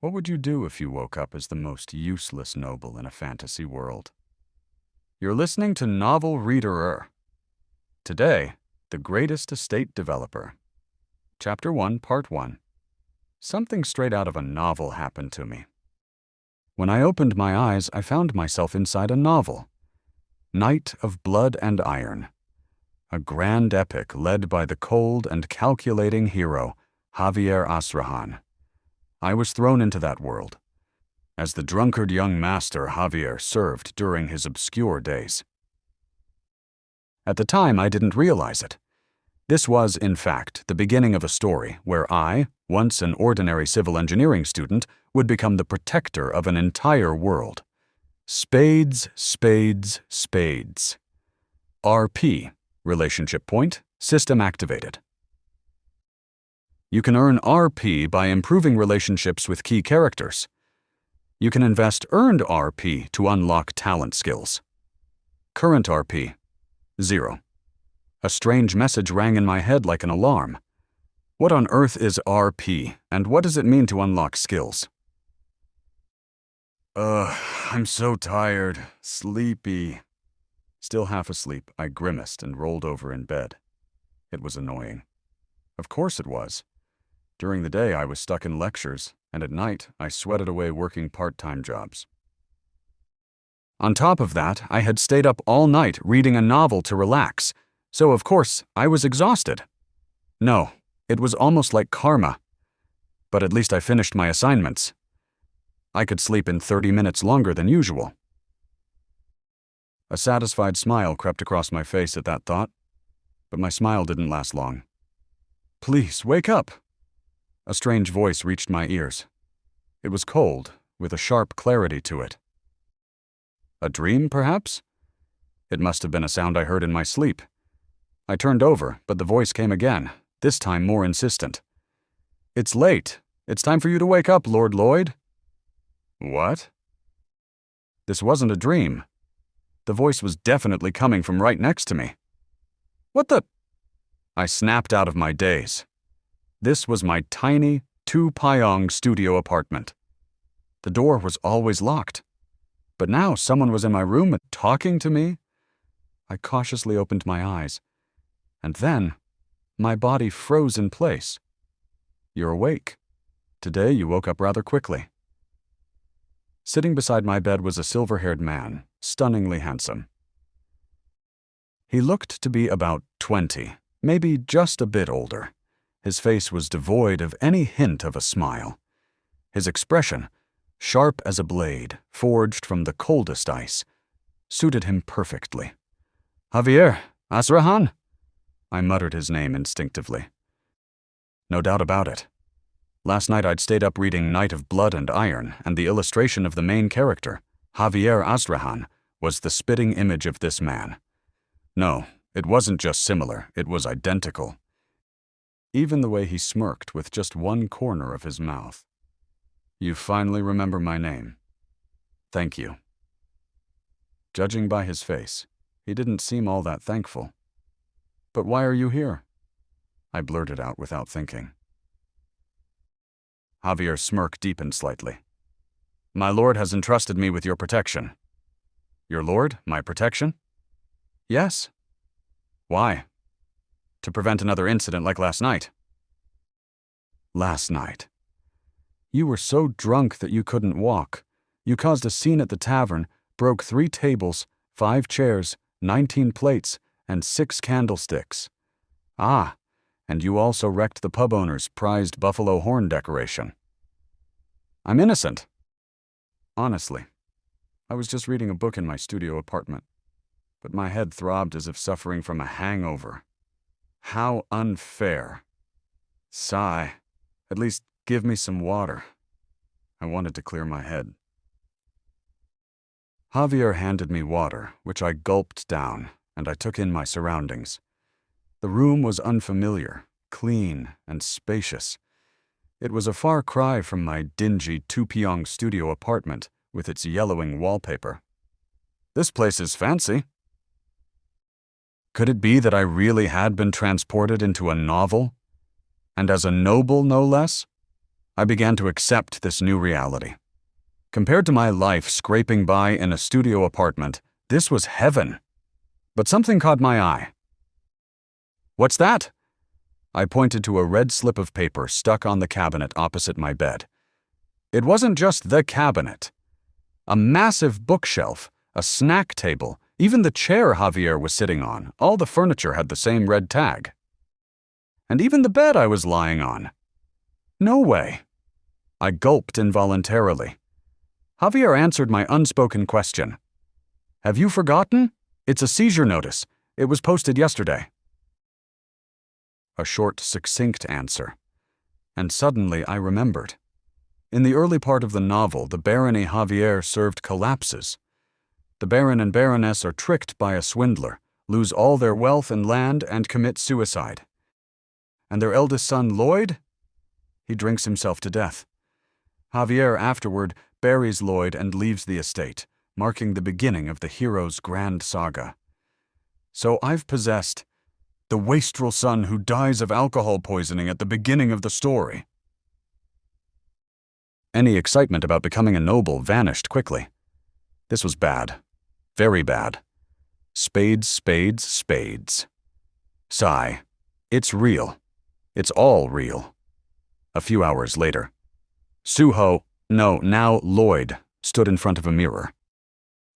What would you do if you woke up as the most useless noble in a fantasy world? You're listening to Novel Readerer. Today, The Greatest Estate Developer. Chapter 1, Part 1. Something straight out of a novel happened to me. When I opened my eyes, I found myself inside a novel. Night of Blood and Iron. A grand epic led by the cold and calculating hero, Javier Asrahan. I was thrown into that world, as the drunkard young master Javier served during his obscure days. At the time, I didn't realize it. This was, in fact, the beginning of a story where I, once an ordinary civil engineering student, would become the protector of an entire world. Spades, spades, spades. RP, relationship point, system activated. You can earn RP by improving relationships with key characters. You can invest earned RP to unlock talent skills. Current RP, 0. A strange message rang in my head like an alarm. What on earth is RP, and what does it mean to unlock skills? I'm so tired, sleepy. Still half asleep, I grimaced and rolled over in bed. It was annoying. Of course it was. During the day, I was stuck in lectures, and at night, I sweated away working part-time jobs. On top of that, I had stayed up all night reading a novel to relax, so of course, I was exhausted. No, it was almost like karma. But at least I finished my assignments. I could sleep in 30 minutes longer than usual. A satisfied smile crept across my face at that thought, but my smile didn't last long. Please, wake up! A strange voice reached my ears. It was cold, with a sharp clarity to it. A dream, perhaps? It must have been a sound I heard in my sleep. I turned over, but the voice came again, this time more insistent. It's late. It's time for you to wake up, Lord Lloyd. What? This wasn't a dream. The voice was definitely coming from right next to me. What the? I snapped out of my daze. This was my tiny, two-pyong studio apartment. The door was always locked. But now someone was in my room talking to me. I cautiously opened my eyes. And then, my body froze in place. You're awake. Today you woke up rather quickly. Sitting beside my bed was a silver-haired man, stunningly handsome. He looked to be about 20, maybe just a bit older. His face was devoid of any hint of a smile. His expression, sharp as a blade, forged from the coldest ice, suited him perfectly. Javier, Asrahan? I muttered his name instinctively. No doubt about it. Last night I'd stayed up reading Night of Blood and Iron, and the illustration of the main character, Javier Asrahan, was the spitting image of this man. No, it wasn't just similar, it was identical. Even the way he smirked with just one corner of his mouth. You finally remember my name. Thank you. Judging by his face, he didn't seem all that thankful. But why are you here? I blurted out without thinking. Javier's smirk deepened slightly. My lord has entrusted me with your protection. Your lord? My protection? Yes. Why? To prevent another incident like last night. Last night. You were so drunk that you couldn't walk. You caused a scene at the tavern, broke 3 tables, 5 chairs, 19 plates, and 6 candlesticks. Ah, and you also wrecked the pub owner's prized buffalo horn decoration. I'm innocent. Honestly, I was just reading a book in my studio apartment, but my head throbbed as if suffering from a hangover. How unfair. Sigh. At least give me some water. I wanted to clear my head. Javier handed me water, which I gulped down, and I took in my surroundings. The room was unfamiliar, clean, and spacious. It was a far cry from my dingy two-pyong studio apartment with its yellowing wallpaper. This place is fancy. Could it be that I really had been transported into a novel? And as a noble, no less? I began to accept this new reality. Compared to my life scraping by in a studio apartment, this was heaven. But something caught my eye. "What's that?" I pointed to a red slip of paper stuck on the cabinet opposite my bed. It wasn't just the cabinet. A massive bookshelf, a snack table, even the chair Javier was sitting on, all the furniture had the same red tag. And even the bed I was lying on. No way. I gulped involuntarily. Javier answered my unspoken question. "Have you forgotten? It's a seizure notice. It was posted yesterday." A short, succinct answer. And suddenly I remembered. In the early part of the novel, the barony Javier served collapses. The baron and baroness are tricked by a swindler, lose all their wealth and land, and commit suicide. And their eldest son, Lloyd? He drinks himself to death. Javier afterward buries Lloyd and leaves the estate, marking the beginning of the hero's grand saga. So I've possessed the wastrel son who dies of alcohol poisoning at the beginning of the story. Any excitement about becoming a noble vanished quickly. This was bad. Very bad. Spades, spades, spades. Sigh. It's real. It's all real. A few hours later, now Lloyd, stood in front of a mirror.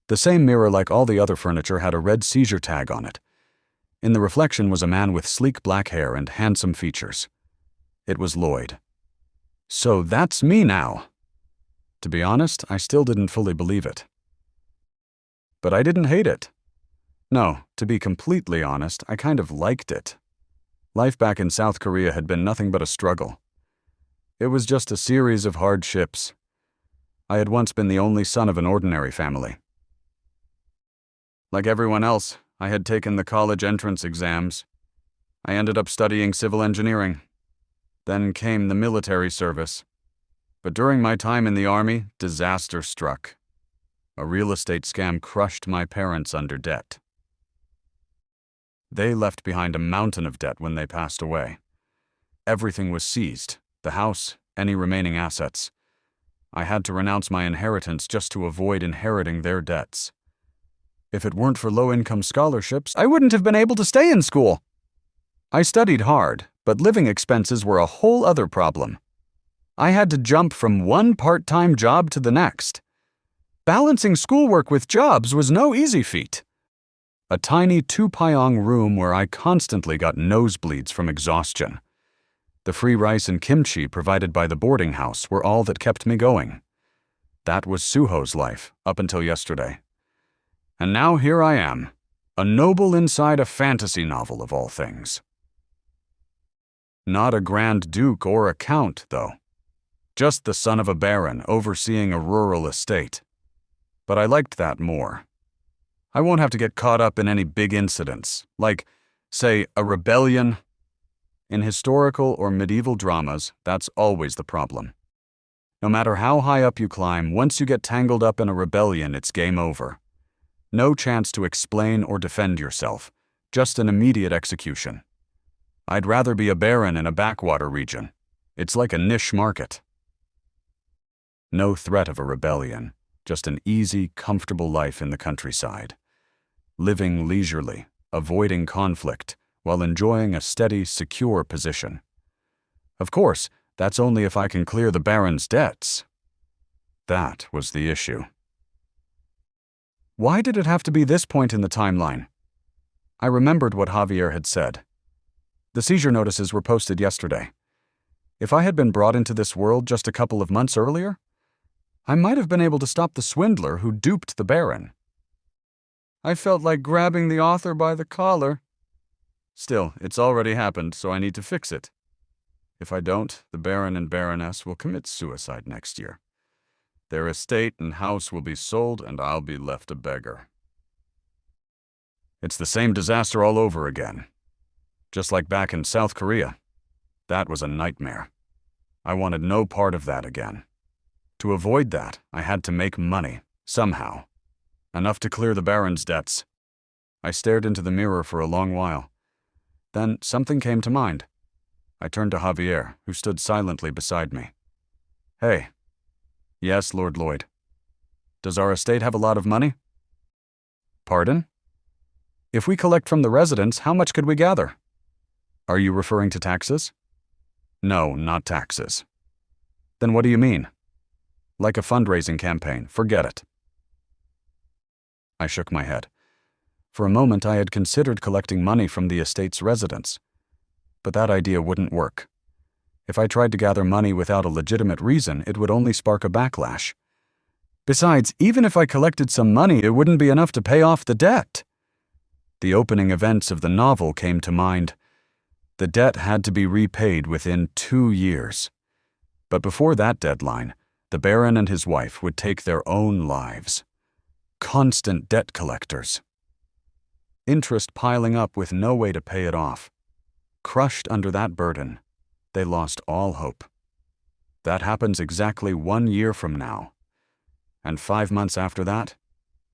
The same mirror, like all the other furniture, had a red seizure tag on it. In the reflection was a man with sleek black hair and handsome features. It was Lloyd. So that's me now. To be honest, I still didn't fully believe it. But I didn't hate it. No, to be completely honest, I kind of liked it. Life back in South Korea had been nothing but a struggle. It was just a series of hardships. I had once been the only son of an ordinary family. Like everyone else, I had taken the college entrance exams. I ended up studying civil engineering. Then came the military service. But during my time in the army, disaster struck. A real estate scam crushed my parents under debt. They left behind a mountain of debt when they passed away. Everything was seized, the house, any remaining assets. I had to renounce my inheritance just to avoid inheriting their debts. If it weren't for low-income scholarships, I wouldn't have been able to stay in school. I studied hard, but living expenses were a whole other problem. I had to jump from one part-time job to the next. Balancing schoolwork with jobs was no easy feat. A tiny two-pyong room where I constantly got nosebleeds from exhaustion. The free rice and kimchi provided by the boarding house were all that kept me going. That was Suho's life, up until yesterday. And now here I am, a noble inside a fantasy novel of all things. Not a Grand Duke or a Count, though. Just the son of a baron overseeing a rural estate. But I liked that more. I won't have to get caught up in any big incidents, like, say, a rebellion. In historical or medieval dramas, that's always the problem. No matter how high up you climb, once you get tangled up in a rebellion, it's game over. No chance to explain or defend yourself, just an immediate execution. I'd rather be a baron in a backwater region. It's like a niche market. No threat of a rebellion, just an easy, comfortable life in the countryside. Living leisurely, avoiding conflict, while enjoying a steady, secure position. Of course, that's only if I can clear the baron's debts. That was the issue. Why did it have to be this point in the timeline? I remembered what Javier had said. The seizure notices were posted yesterday. If I had been brought into this world just a couple of months earlier, I might have been able to stop the swindler who duped the baron. I felt like grabbing the author by the collar. Still, it's already happened, so I need to fix it. If I don't, the baron and baroness will commit suicide next year. Their estate and house will be sold, and I'll be left a beggar. It's the same disaster all over again. Just like back in South Korea. That was a nightmare. I wanted no part of that again. To avoid that, I had to make money, somehow. Enough to clear the baron's debts. I stared into the mirror for a long while. Then something came to mind. I turned to Javier, who stood silently beside me. Hey. Yes, Lord Lloyd. Does our estate have a lot of money? Pardon? If we collect from the residents, how much could we gather? Are you referring to taxes? No, not taxes. Then what do you mean? Like a fundraising campaign, forget it. I shook my head. For a moment I had considered collecting money from the estate's residents. But that idea wouldn't work. If I tried to gather money without a legitimate reason, it would only spark a backlash. Besides, even if I collected some money, it wouldn't be enough to pay off the debt. The opening events of the novel came to mind. The debt had to be repaid within 2 years. But before that deadline, the Baron and his wife would take their own lives. Constant debt collectors. Interest piling up with no way to pay it off. Crushed under that burden, they lost all hope. That happens exactly 1 year from now. And 5 months after that,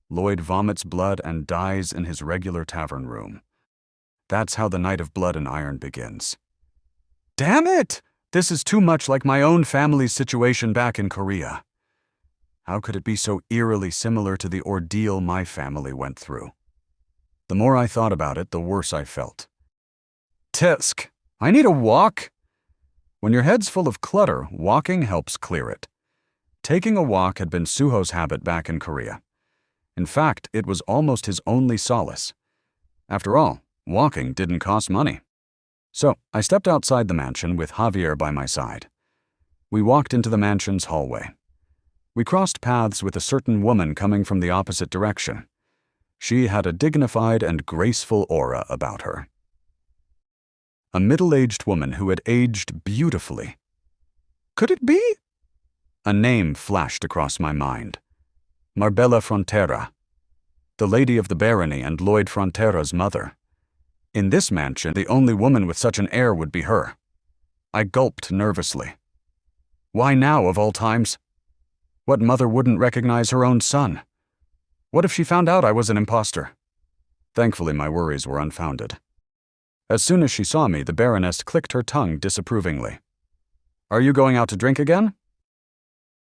Lloyd vomits blood and dies in his regular tavern room. That's how the Night of Blood and Iron begins. Damn it! This is too much like my own family's situation back in Korea. How could it be so eerily similar to the ordeal my family went through? The more I thought about it, the worse I felt. Tisk, I need a walk. When your head's full of clutter, walking helps clear it. Taking a walk had been Suho's habit back in Korea. In fact, it was almost his only solace. After all, walking didn't cost money. So I stepped outside the mansion with Javier by my side. We walked into the mansion's hallway. We crossed paths with a certain woman coming from the opposite direction. She had a dignified and graceful aura about her. A middle-aged woman who had aged beautifully. Could it be? A name flashed across my mind. Marbella Frontera, the lady of the barony and Lloyd Frontera's mother. In this mansion, the only woman with such an air would be her. I gulped nervously. Why now, of all times? What mother wouldn't recognize her own son? What if she found out I was an imposter? Thankfully, my worries were unfounded. As soon as she saw me, the Baroness clicked her tongue disapprovingly. Are you going out to drink again?